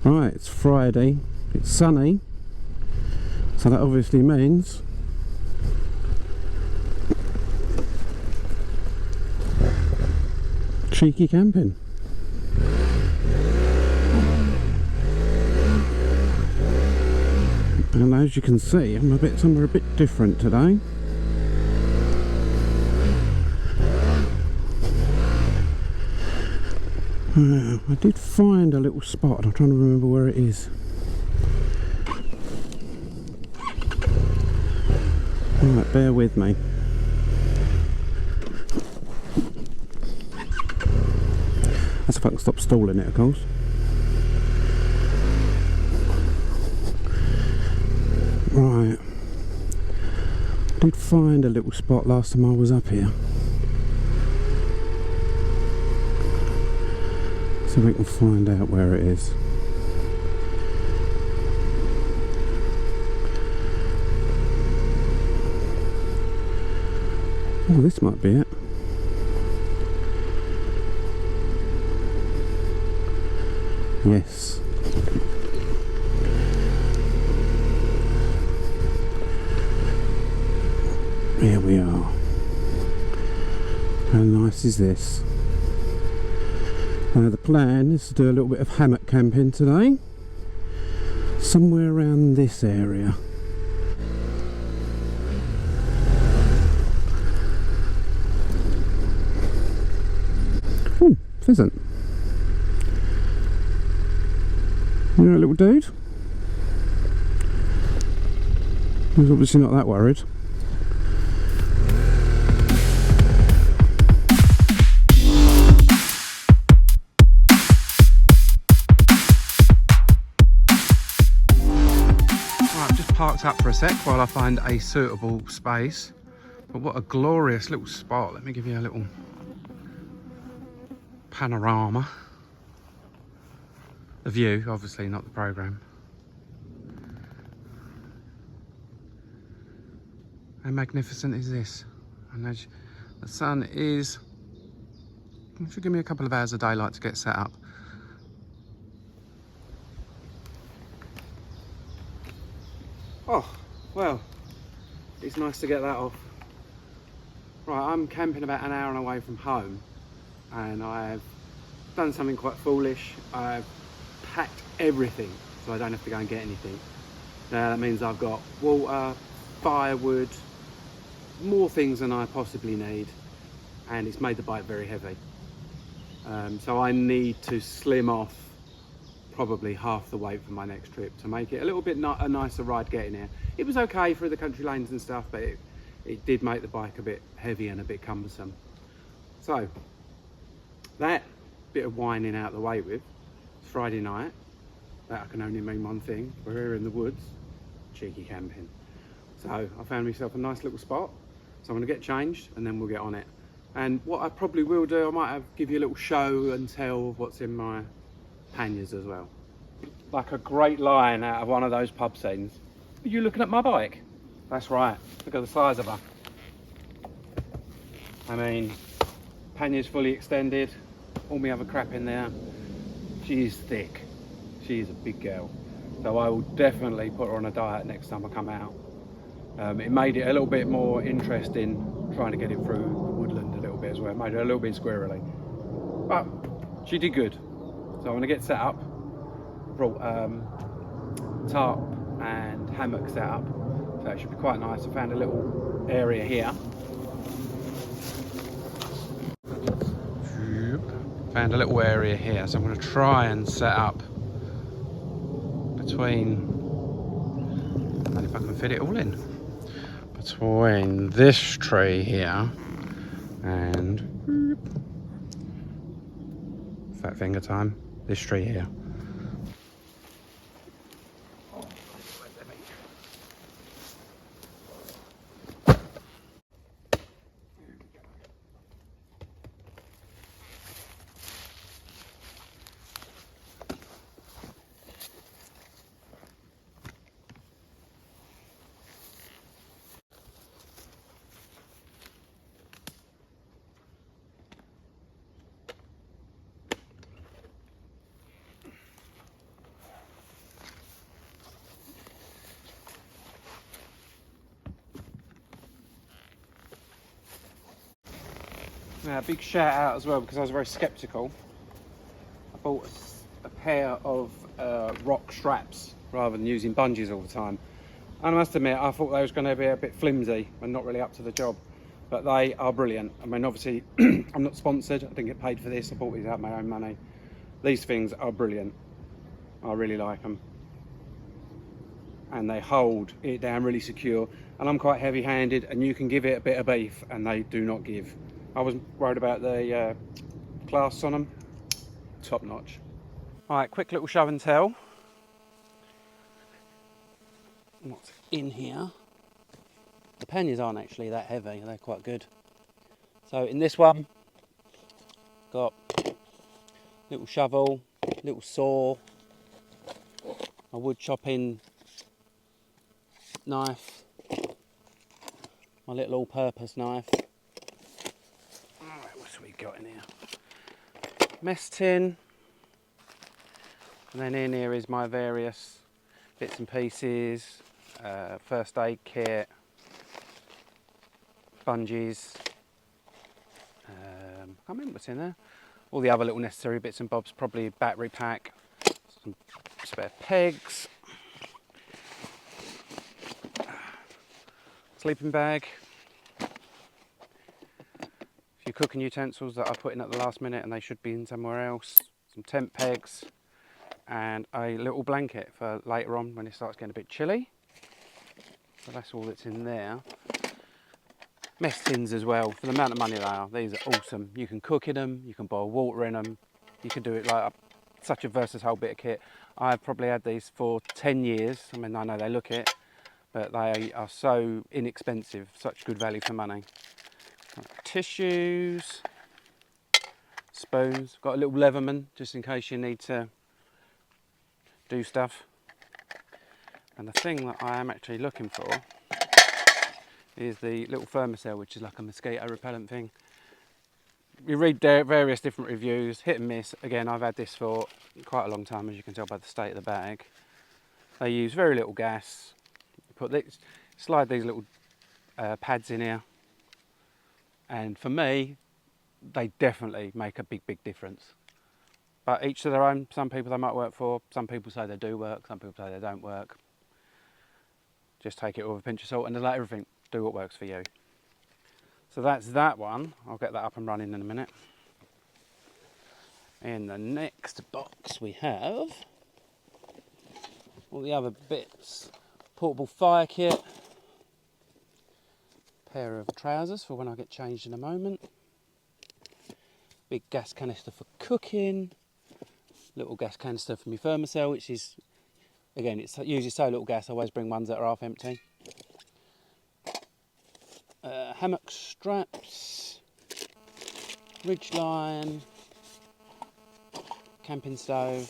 Right, it's Friday, it's sunny, so that obviously means cheeky camping. And as you can see, I'm somewhere a bit different today. I did find a little spot, I'm trying to remember where it is. Alright, bear with me. That's if I can stop stalling it, of course. Right. I did find a little spot last time I was up here. So we can find out where it is. Oh, this might be it. Yes. Here we are. How nice is this? The plan is to do a little bit of hammock camping today, somewhere around this area. Oh, pheasant. You're a little dude. He's obviously not that worried. Parked up for a sec while I find a suitable space, but what a glorious little spot. Let me give you a little panorama. The view, obviously, not the program. How magnificent is this? And as the sun is, it should give me a couple of hours of daylight to get set up. Oh, well, it's nice to get that off. Right, I'm camping about an hour away from home, and I've done something quite foolish. I've packed everything so I don't have to go and get anything. Now that means I've got water, firewood, more things than I possibly need, and it's made the bike very heavy. So I need to slim off probably half the weight for my next trip to make it a little bit a nicer ride getting here. It was okay through the country lanes and stuff, but it did make the bike a bit heavy and a bit cumbersome. So that bit of whining out the way with, it's Friday night. That can only mean one thing: we're here in the woods, cheeky camping. So I found myself a nice little spot, so I'm going to get changed and then we'll get on it. And what I probably will do, I might give you a little show and tell of what's in my panniers as well. Like a great line out of one of those pub scenes. Are you looking at my bike? That's right, look at the size of her. I mean, panniers fully extended, all my other crap in there. She is thick, she is a big girl. So I will definitely put her on a diet next time I come out. It made it a little bit more interesting trying to get it through the woodland a little bit as well. It made it a little bit squirrely, but she did good. So I'm going to get set up. Brought tarp and hammock set up, so it should be quite nice. I found a little area here. Found a little area here, so I'm going to try and set up between, I don't know if I can fit it all in, between this tree here and fat finger time, this tree here. Big shout out as well, because I was very sceptical. I bought a pair of rock straps rather than using bungees all the time. And I must admit, I thought they was going to be a bit flimsy and not really up to the job. But they are brilliant. I mean, obviously, I'm not sponsored. I didn't get paid for this. I bought these out of my own money. These things are brilliant. I really like them. And they hold it down really secure. And I'm quite heavy-handed, and you can give it a bit of beef, and they do not give. I was worried about the clasps on them. Top notch. All right, quick little show and tell. What's in here? The panniers aren't actually that heavy, they're quite good. So in this one, got little shovel, little saw, a wood chopping knife, my little all-purpose knife. Alright, what's we got in here? Mess tin. And then in here is my various bits and pieces, first aid kit, bungees, I can't remember what's in there. All the other little necessary bits and bobs, probably a battery pack, some spare pegs, sleeping bag, a few cooking utensils that I put in at the last minute and they should be in somewhere else, some tent pegs, and a little blanket for later on when it starts getting a bit chilly. So that's all that's in there. Mess tins as well, for the amount of money they are. These are awesome. You can cook in them, you can boil water in them, you can do it like such a versatile bit of kit. I've probably had these for 10 years. I mean, I know they look it, but they are so inexpensive, such good value for money. Tissues, spoons, got a little Leatherman just in case you need to do stuff. And the thing that I am actually looking for is the little thermocell, which is like a mosquito repellent thing. You read various different reviews, hit and miss. Again, I've had this for quite a long time, as you can tell by the state of the bag. They use very little gas. Slide these little pads in here, and for me, they definitely make a big difference. But each to their own. Some people they might work for, some people say they do work, some people say they don't work. Just take it with a pinch of salt and let everything do what works for you. So that's that one. I'll get that up and running in a minute. In the next box we have all the other bits. Portable fire kit, pair of trousers for when I get changed in a moment, big gas canister for cooking, little gas canister for my thermocell, which is, again, it uses so little gas, I always bring ones that are half empty. Hammock straps, ridge line, camping stove,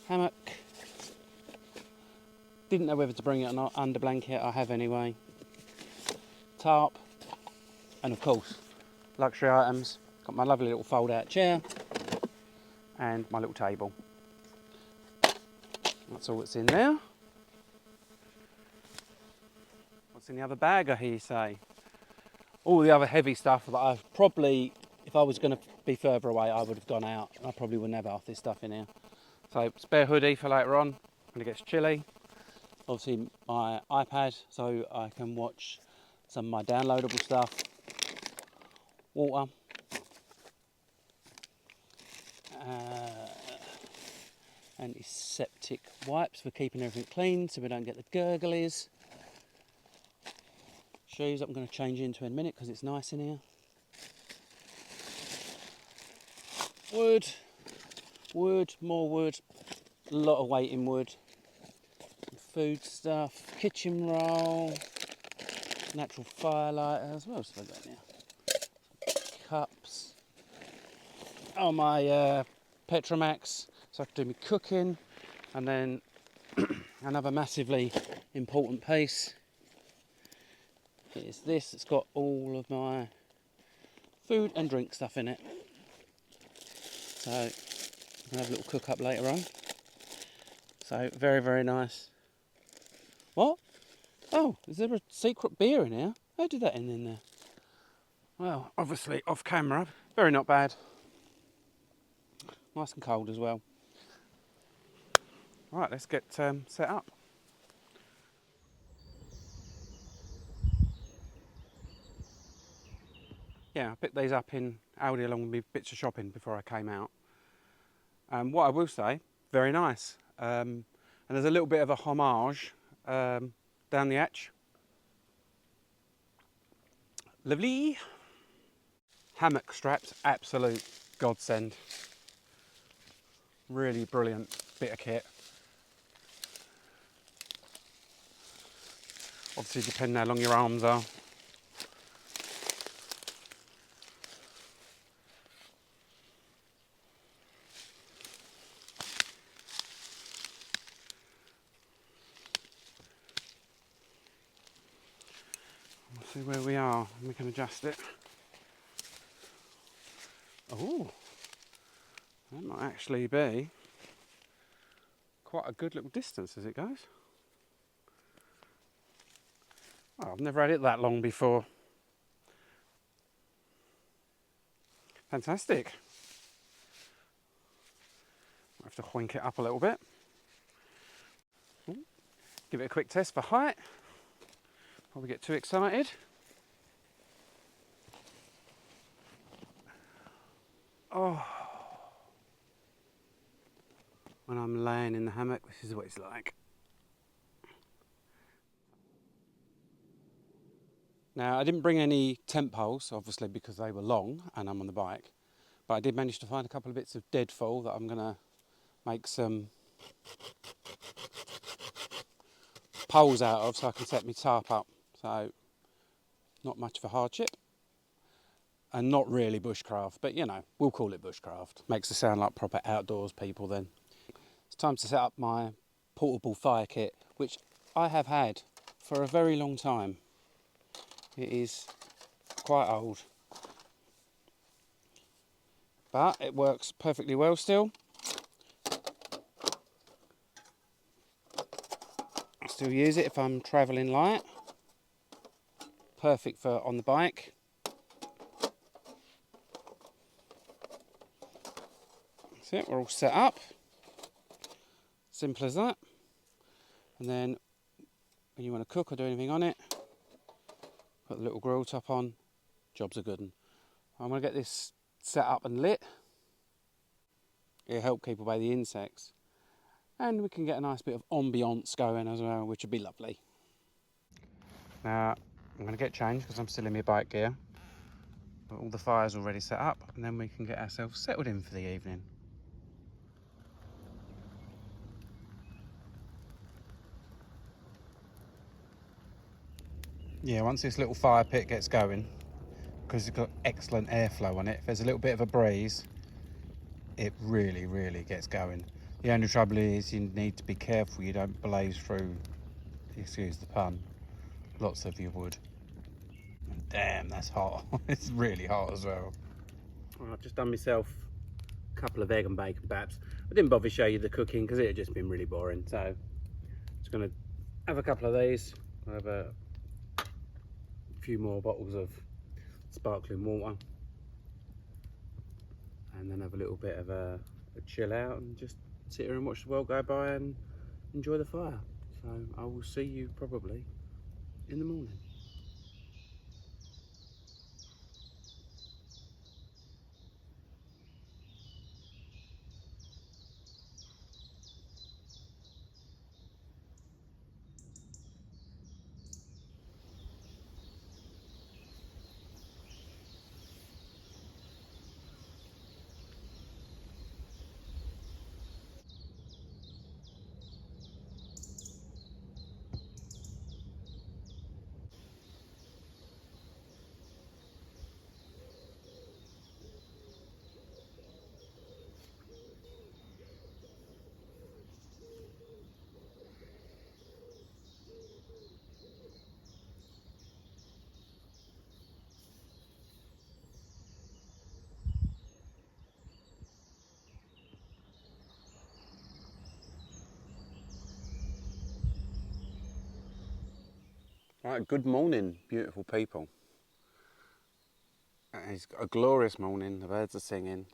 hammock. Didn't know whether to bring it or not, under blanket, I have anyway. Tarp, and of course, luxury items. Got my lovely little fold out chair, and my little table. That's all that's in there. What's in the other bag, I hear you say? All the other heavy stuff that I've probably, if I was going to be further away, I would have gone out. I probably wouldn't have half this stuff in here. So, spare hoodie for later on, when it gets chilly. Obviously, my iPad, so I can watch some of my downloadable stuff. Water. Antiseptic wipes for keeping everything clean so we don't get the gurglies. Shoes I'm going to change into in a minute because it's nice in here. Wood, more wood, a lot of weight in wood. Food stuff, kitchen roll, natural firelighter, what else have I got in here? Cups. Oh, my Petromax, so I can do my cooking. And then another massively important piece is this. It's got all of my food and drink stuff in it. So I'm going to have a little cook up later on. So very nice. What? Oh, is there a secret beer in here? How did that end in there? Well, obviously off camera, very not bad. Nice and cold as well. Right, let's get set up. Yeah, I picked these up in Aldi along with bits of shopping before I came out. What I will say, very nice. And there's a little bit of a homage down the hatch. Lovely. Hammock straps, absolute godsend. Really brilliant bit of kit. Obviously depending how long your arms are. We'll see where we are and we can adjust it. Oh, that might actually be quite a good little distance as it goes. Oh, I've never had it that long before. Fantastic. I have to hoink it up a little bit. Ooh. Give it a quick test for height. Probably get too excited. Oh. When I'm laying in the hammock, this is what it's like. Now, I didn't bring any tent poles, obviously, because they were long and I'm on the bike. But I did manage to find a couple of bits of deadfall that I'm going to make some poles out of so I can set my tarp up. So, not much of a hardship. And not really bushcraft, but you know, we'll call it bushcraft. Makes it sound like proper outdoors people then. It's time to set up my portable fire kit, which I have had for a very long time. It is quite old, but it works perfectly well still. I still use it if I'm travelling light. Perfect for on the bike. That's it, we're all set up. Simple as that. And then when you want to cook or do anything on it, put the little grill top on, job's a good one. I'm going to get this set up and lit. It'll help keep away the insects. And we can get a nice bit of ambience going as well, which would be lovely. Now, I'm going to get changed because I'm still in my bike gear. But all the fire's already set up, and then we can get ourselves settled in for the evening. Yeah, once this little fire pit gets going, because it's got excellent airflow on it, if there's a little bit of a breeze, it really, really gets going. The only trouble is you need to be careful you don't blaze through, excuse the pun, lots of your wood. And damn, that's hot. It's really hot as well. Well, I've just done myself a couple of egg and bacon baps. I didn't bother show you the cooking because it had just been really boring. So just going to have a couple of these. I'll have a few more bottles of sparkling water. And then have a little bit of a chill out and just sit here and watch the world go by and enjoy the fire. So I will see you probably in the morning. Right, good morning, beautiful people. It's a glorious morning, the birds are singing.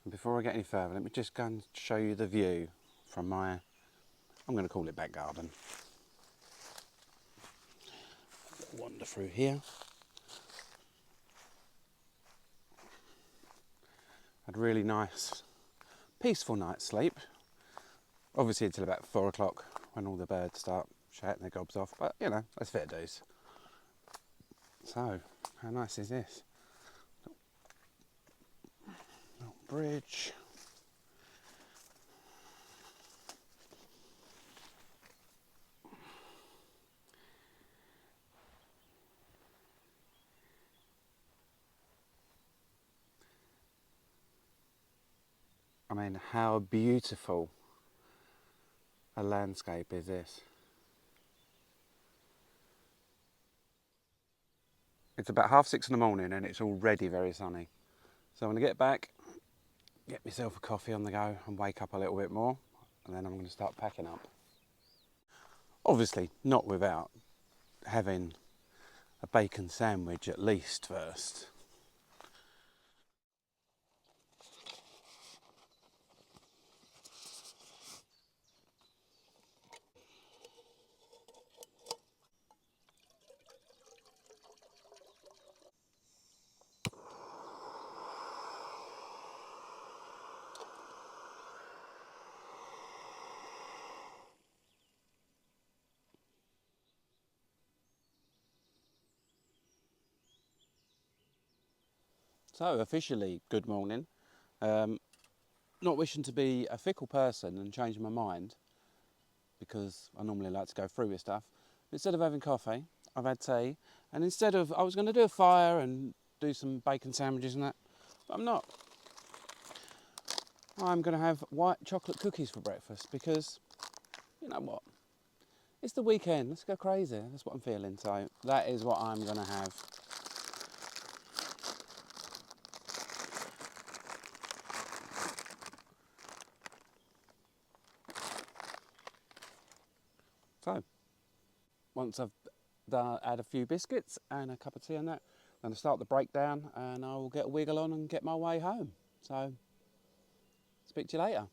And before I get any further, let me just go and show you the view from my, I'm going to call it back garden. Wander through here. Had a really nice, peaceful night's sleep. Obviously until about 4 o'clock when all the birds start shouting their gobs off, but you know, that's fair dues. So, how nice is this? Little bridge. I mean, how beautiful a landscape is this? It's about 6:30 in the morning and it's already very sunny. So I'm going to get back, get myself a coffee on the go and wake up a little bit more, and then I'm going to start packing up. Obviously not without having a bacon sandwich at least first. So officially, good morning. Not wishing to be a fickle person and change my mind, because I normally like to go through with stuff. Instead of having coffee, I've had tea, and instead of, I was going to do a fire and do some bacon sandwiches and that, but I'm not. I'm going to have white chocolate cookies for breakfast because, you know what, it's the weekend, let's go crazy, that's what I'm feeling, so that is what I'm going to have. So, once I've had a few biscuits and a cup of tea and that, I'm going to start the breakdown and I will get a wiggle on and get my way home. So, speak to you later.